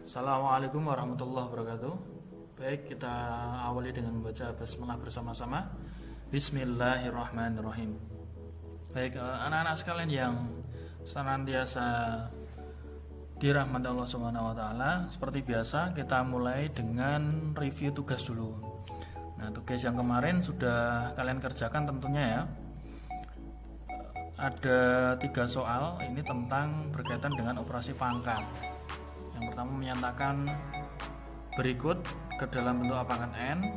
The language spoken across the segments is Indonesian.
Assalamualaikum warahmatullahi wabarakatuh. Baik, kita awali dengan membaca basmalah bersama-sama. Bismillahirrahmanirrahim. Baik, anak-anak sekalian yang senantiasa dirahmati Allah Subhanahu wa taala, seperti biasa kita mulai dengan review tugas dulu. Nah, tugas yang kemarin sudah kalian kerjakan tentunya ya. Ada 3 soal, ini tentang berkaitan dengan operasi pangkat. Yang pertama menyatakan berikut ke dalam bentuk A pangkat N,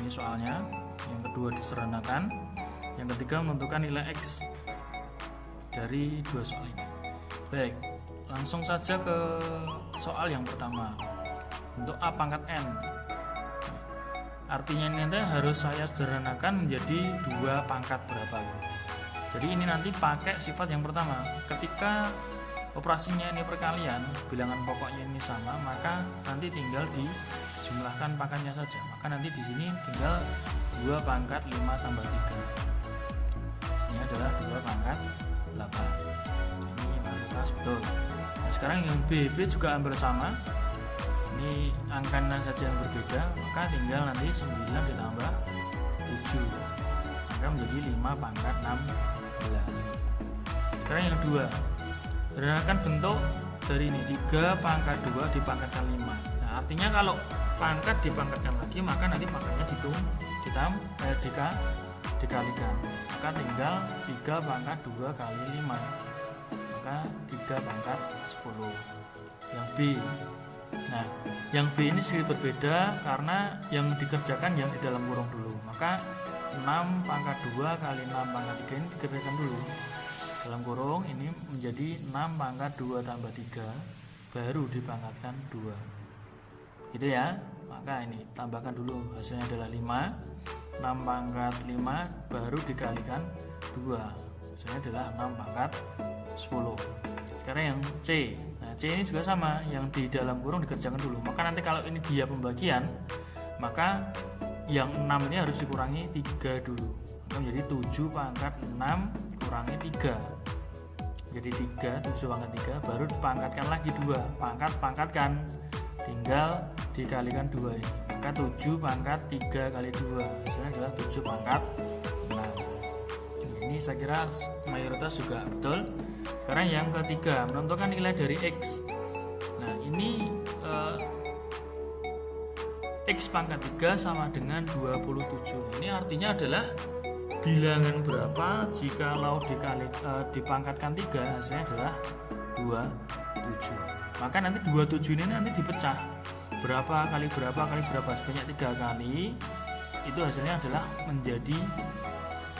ini soalnya. Yang kedua disederhanakan. Yang ketiga menentukan nilai X dari 2 soal ini. Baik, langsung saja ke soal yang pertama. Untuk A pangkat N, artinya ini nanti harus saya sederhanakan menjadi 2 pangkat berapa. Jadi ini nanti pakai sifat yang pertama. Ketika operasinya ini perkalian, bilangan pokoknya ini sama, maka nanti tinggal dijumlahkan pangkatnya saja. Maka nanti di sini tinggal 2 pangkat 5 tambah 3. Ini adalah 2 pangkat 8. Ini mayoritas betul. Nah, sekarang yang B juga hampir sama. Ini angkanya saja yang berbeda, maka tinggal nanti 9 ditambah 7. Maka menjadi 5 pangkat 16. Sekarang yang kedua, sederhanakan bentuk dari ini 3 pangkat 2 dipangkatkan 5. Nah, artinya kalau pangkat dipangkatkan lagi, maka nanti pangkatnya dikalikan. Maka tinggal 3 pangkat 2 kali 5. Maka 3 pangkat 10. Yang B. Nah, yang B ini sedikit berbeda karena yang dikerjakan yang di dalam kurung dulu. Maka 6 pangkat 2 kali 6 pangkat 3 ini dikerjakan dulu. Dalam kurung ini menjadi 6 pangkat 2 tambah 3, baru dipangkatkan 2. Gitu ya. Maka ini tambahkan dulu, hasilnya adalah 5. 6 pangkat 5 baru dikalikan 2, hasilnya adalah 6 pangkat 10. Sekarang yang C. Nah, C ini juga sama, yang di dalam kurung dikerjakan dulu. Maka nanti kalau ini dia pembagian, maka yang 6 ini harus dikurangi 3 dulu. Maka menjadi 7 pangkat 6 kurangi 3. Jadi 7 pangkat 3 baru dipangkatkan lagi 2. Pangkatkan, tinggal dikalikan 2 ini. Maka 7 pangkat 3 kali 2, hasilnya adalah 7 pangkat 6. Ini saya kira mayoritas juga betul. Sekarang yang ketiga, menentukan nilai dari X. Nah, ini X pangkat 3 sama dengan 27. Ini artinya adalah bilangan berapa jikalau dipangkatkan 3, hasilnya adalah 27. Maka nanti 27 ini nanti dipecah berapa kali berapa kali berapa, sebanyak 3 kali, itu hasilnya adalah menjadi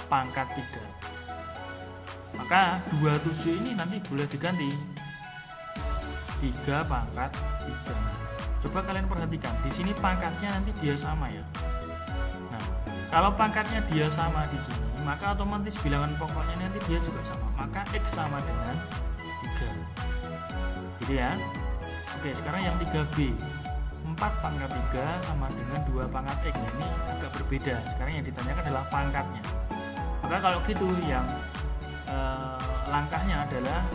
pangkat 3. Maka 27 ini nanti boleh diganti 3 pangkat 3. Coba kalian perhatikan, di sini pangkatnya nanti dia sama ya. Nah, kalau pangkatnya dia sama di sini, maka otomatis bilangan pokoknya nanti dia juga sama. Maka X sama dengan 3. Gitu ya. Oke, sekarang yang 3B. 4 pangkat 3 sama dengan 2 pangkat X. Ini agak berbeda. Sekarang yang ditanyakan adalah pangkatnya. Maka kalau gitu yang langkahnya adalah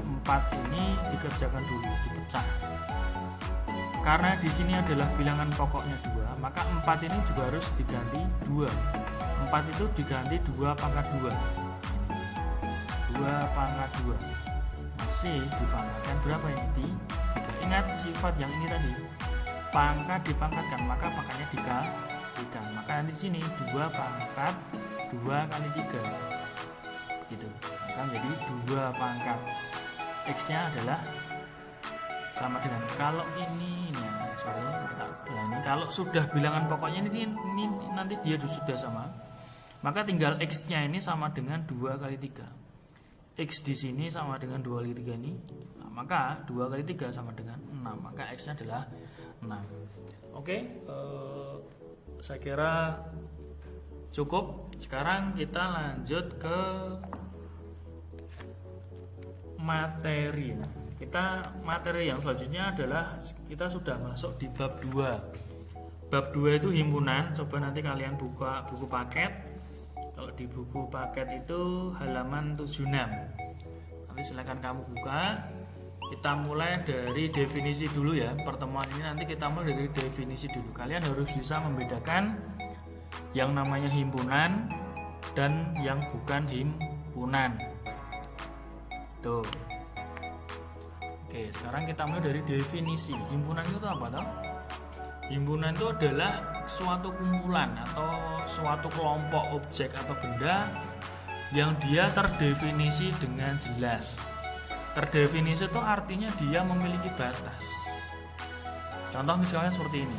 4 ini dikerjakan dulu, dipecah. Karena di sini adalah bilangan pokoknya 2, maka 4 ini juga harus diganti 2. 4 itu diganti 2 pangkat 2. Ini 2 pangkat 2. Masih dipangkatkan berapa ini? 3. Ingat sifat yang ini tadi. Pangkat dipangkatkan, maka pangkatnya dikalikan. Maka nanti di sini 2 pangkat 2 kali 3. Gitu. Maka menjadi 2 pangkat. X-nya adalah sama dengan, kalau ini kalau sudah bilangan pokoknya ini nanti dia sudah sama, maka tinggal X-nya ini sama dengan 2 kali 3. X di sini sama dengan 2 kali 3 ini. Nah, maka 2 kali 3 sama dengan 6. Maka X-nya adalah 6. Oke, saya kira cukup. Sekarang kita lanjut ke materi. Materi yang selanjutnya adalah kita sudah masuk di bab 2. Bab 2 itu himpunan. Coba nanti kalian buka buku paket. Kalau di buku paket itu halaman 76. Nanti silakan kamu buka. Kita mulai dari definisi dulu ya. Pertemuan ini nanti kita mulai dari definisi dulu. Kalian harus bisa membedakan yang namanya himpunan dan yang bukan himpunan. Tuh. Oke, sekarang kita mulai dari definisi. Himpunan itu apa toh? Himpunan itu adalah suatu kumpulan atau suatu kelompok objek atau benda yang dia terdefinisi dengan jelas. Terdefinisi itu artinya dia memiliki batas. Contoh misalnya seperti ini.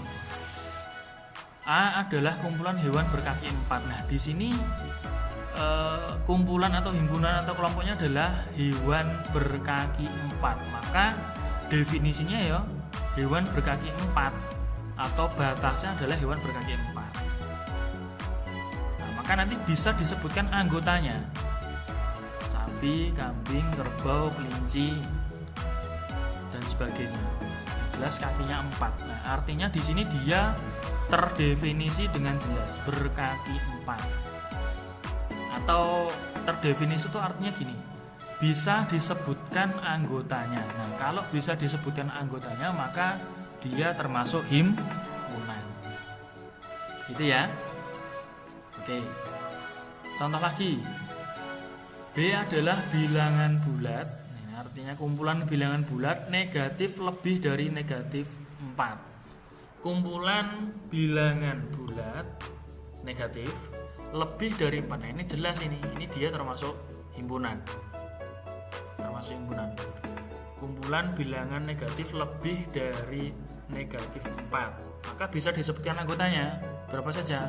A adalah kumpulan hewan berkaki 4. Nah, di sini kumpulan atau himpunan atau kelompoknya adalah hewan berkaki 4. Maka definisinya ya hewan berkaki 4 atau batasnya adalah hewan berkaki 4. Nah, maka nanti bisa disebutkan anggotanya. Sapi, kambing, kerbau, kelinci, dan sebagainya. Jelas kakinya 4. Nah, artinya di sini dia terdefinisi dengan jelas berkaki 4. Atau terdefinisi itu artinya gini, bisa disebutkan anggotanya. Nah, kalau bisa disebutkan anggotanya maka dia termasuk himpunan. Gitu ya. Oke. Contoh lagi. B adalah bilangan bulat. Nah, artinya kumpulan bilangan bulat negatif lebih dari negatif 4. Kumpulan bilangan bulat negatif lebih dari 4. Nah, ini jelas ini dia termasuk himpunan. Termasuk himpunan. Kumpulan bilangan negatif lebih dari negatif 4. Maka bisa disebutkan anggotanya berapa saja.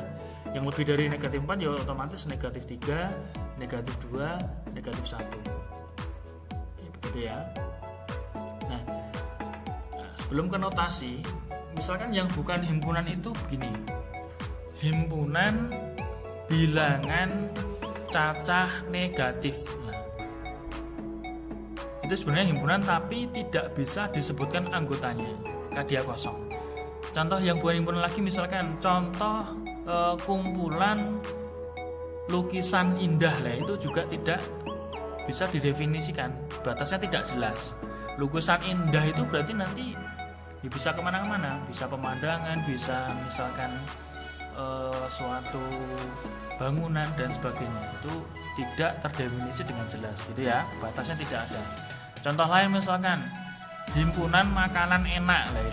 Yang lebih dari negatif 4 ya otomatis negatif 3, negatif 2, negatif 1. Begitu ya. Nah, sebelum ke notasi, misalkan yang bukan himpunan itu begini. Himpunan bilangan cacah negatif. Nah, itu sebenarnya himpunan tapi tidak bisa disebutkan anggotanya, maka dia kosong. Contoh yang bukan himpunan lagi misalkan contoh kumpulan lukisan indah lah, itu juga tidak bisa didefinisikan, batasnya tidak jelas. Lukisan indah itu berarti nanti ya bisa kemana-mana, bisa pemandangan, bisa misalkan suatu bangunan dan sebagainya, itu tidak terdefinisi dengan jelas gitu ya, batasnya tidak ada. Contoh lain misalkan himpunan makanan enak lah,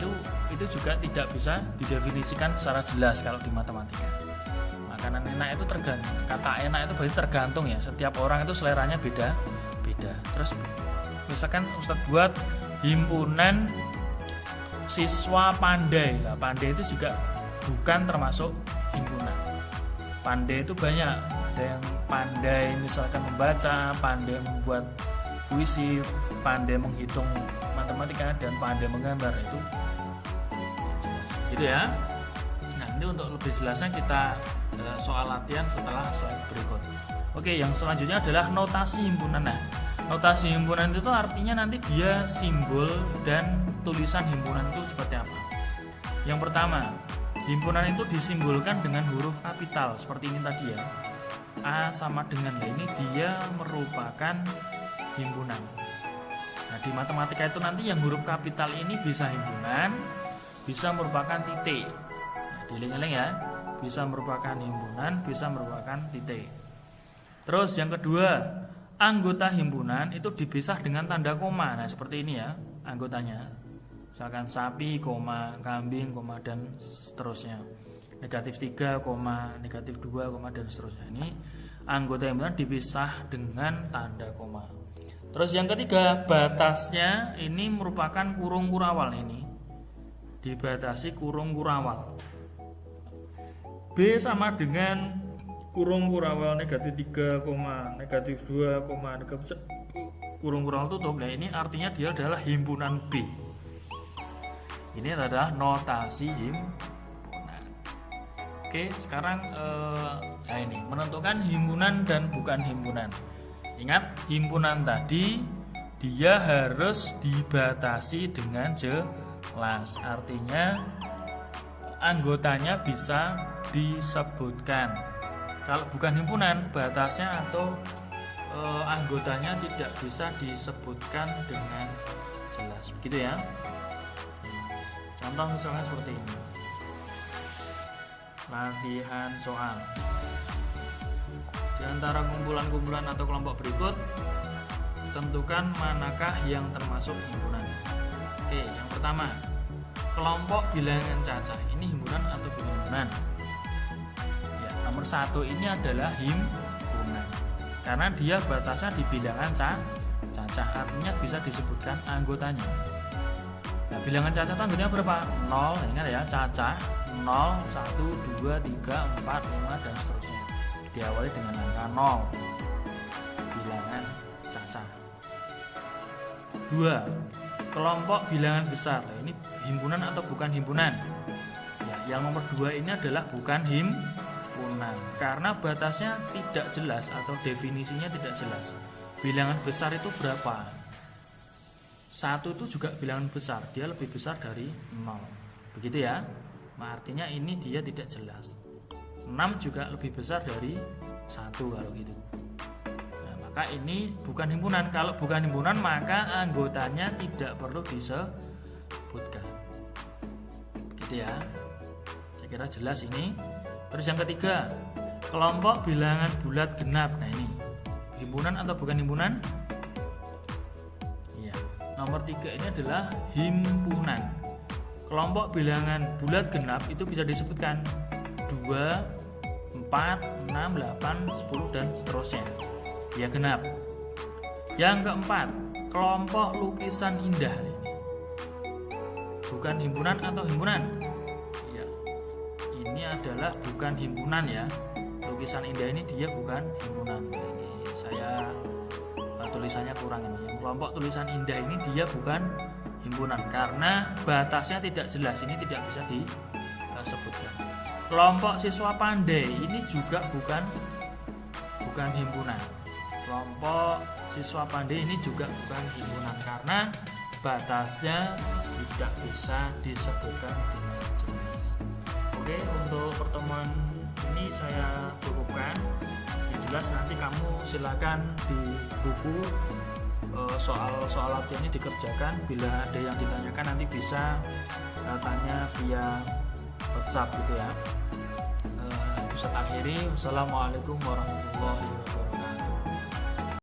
itu juga tidak bisa didefinisikan secara jelas kalau di matematika. Makanan enak itu tergantung, kata enak itu berarti tergantung ya, setiap orang itu seleranya beda-beda. Terus misalkan Ustadz buat himpunan siswa pandai lah, pandai itu juga bukan termasuk himpunan. Pandai itu banyak, ada yang pandai misalkan membaca, pandai membuat puisi, pandai menghitung matematika, dan pandai menggambar, itu gitu ya. Nah, ini untuk lebih jelasnya kita soal latihan setelah slide berikut. Oke, yang selanjutnya adalah notasi himpunan. Nah, notasi himpunan itu artinya nanti dia simbol dan tulisan himpunan itu seperti apa. Yang pertama, himpunan itu disimbolkan dengan huruf kapital seperti ini tadi ya. A sama dengan, nah ini dia merupakan himpunan. Nah, di matematika itu nanti yang huruf kapital ini bisa himpunan, bisa merupakan titik. Nah, dieling-eling ya, bisa merupakan himpunan, bisa merupakan titik. Terus yang kedua, anggota himpunan itu dipisah dengan tanda koma. Nah, seperti ini ya anggotanya. Misalkan sapi, koma, kambing, koma, dan seterusnya. Negatif 3, koma, negatif 2, koma, dan seterusnya. Ini anggota himpunan dipisah dengan tanda koma. Terus yang ketiga, batasnya ini merupakan kurung kurawal ini. Dibatasi kurung kurawal. B sama dengan kurung kurawal negatif 3, negatif 2, negatif kurung kurawal tutup. Nah, ini artinya dia adalah himpunan B. Ini adalah notasi himpunan. Oke, sekarang nah ini menentukan himpunan dan bukan himpunan. Ingat, himpunan tadi dia harus dibatasi dengan jelas. Artinya anggotanya bisa disebutkan. Kalau bukan himpunan, batasnya atau anggotanya tidak bisa disebutkan dengan jelas, begitu ya. Contoh misalnya seperti ini. Latihan soal. Di antara kumpulan-kumpulan atau kelompok berikut, tentukan manakah yang termasuk himpunan. Oke, yang pertama, kelompok bilangan cacah. Ini himpunan atau bukan himpunan? Ya, nomor 1 ini adalah himpunan. Karena dia batasnya di bilangan cacah, artinya bisa disebutkan anggotanya. Nah, bilangan cacah itu anggotanya berapa? 0, ingat ya, cacah 0, 1, 2, 3, 4, 5 dan seterusnya. Diawali dengan angka 0. Bilangan cacah. 2. Kelompok bilangan besar. Nah, ini himpunan atau bukan himpunan? Ya, yang nomor 2 ini adalah bukan himpunan karena batasnya tidak jelas atau definisinya tidak jelas. Bilangan besar itu berapa? 1 itu juga bilangan besar, dia lebih besar dari 0. Begitu ya. Nah, artinya ini dia tidak jelas. 6 juga lebih besar dari 1 kalau gitu. Nah, maka ini bukan himpunan. Kalau bukan himpunan maka anggotanya tidak perlu disebutkan. Begitu ya. Saya kira jelas ini. Terus yang ketiga, kelompok bilangan bulat genap. Nah, ini himpunan atau bukan himpunan? Iya. Nomor 3 ini adalah himpunan. Kelompok bilangan bulat genap itu bisa disebutkan 2, 4, 6, 8, 10 dan seterusnya. Ya, genap. Yang keempat, kelompok lukisan indah. Bukan himpunan atau himpunan? Ya, ini adalah bukan himpunan ya. Lukisan indah ini dia bukan himpunan. Nah, ini saya tulisannya kurang ini. Yang kelompok tulisan indah ini dia bukan himpunan karena batasnya tidak jelas. Ini tidak bisa disebutkan. Kelompok siswa pandai ini juga bukan himpunan. Kelompok siswa pandai ini juga bukan himpunan karena batasnya tidak bisa disebutkan dengan jelas. Oke, untuk pertemuan ini saya cukupkan. Yang jelas nanti kamu silakan di buku soal latihan ini dikerjakan. Bila ada yang ditanyakan nanti bisa tanya via WhatsApp gitu ya. Ustaz akhiri, wassalamualaikum warahmatullahi wabarakatuh.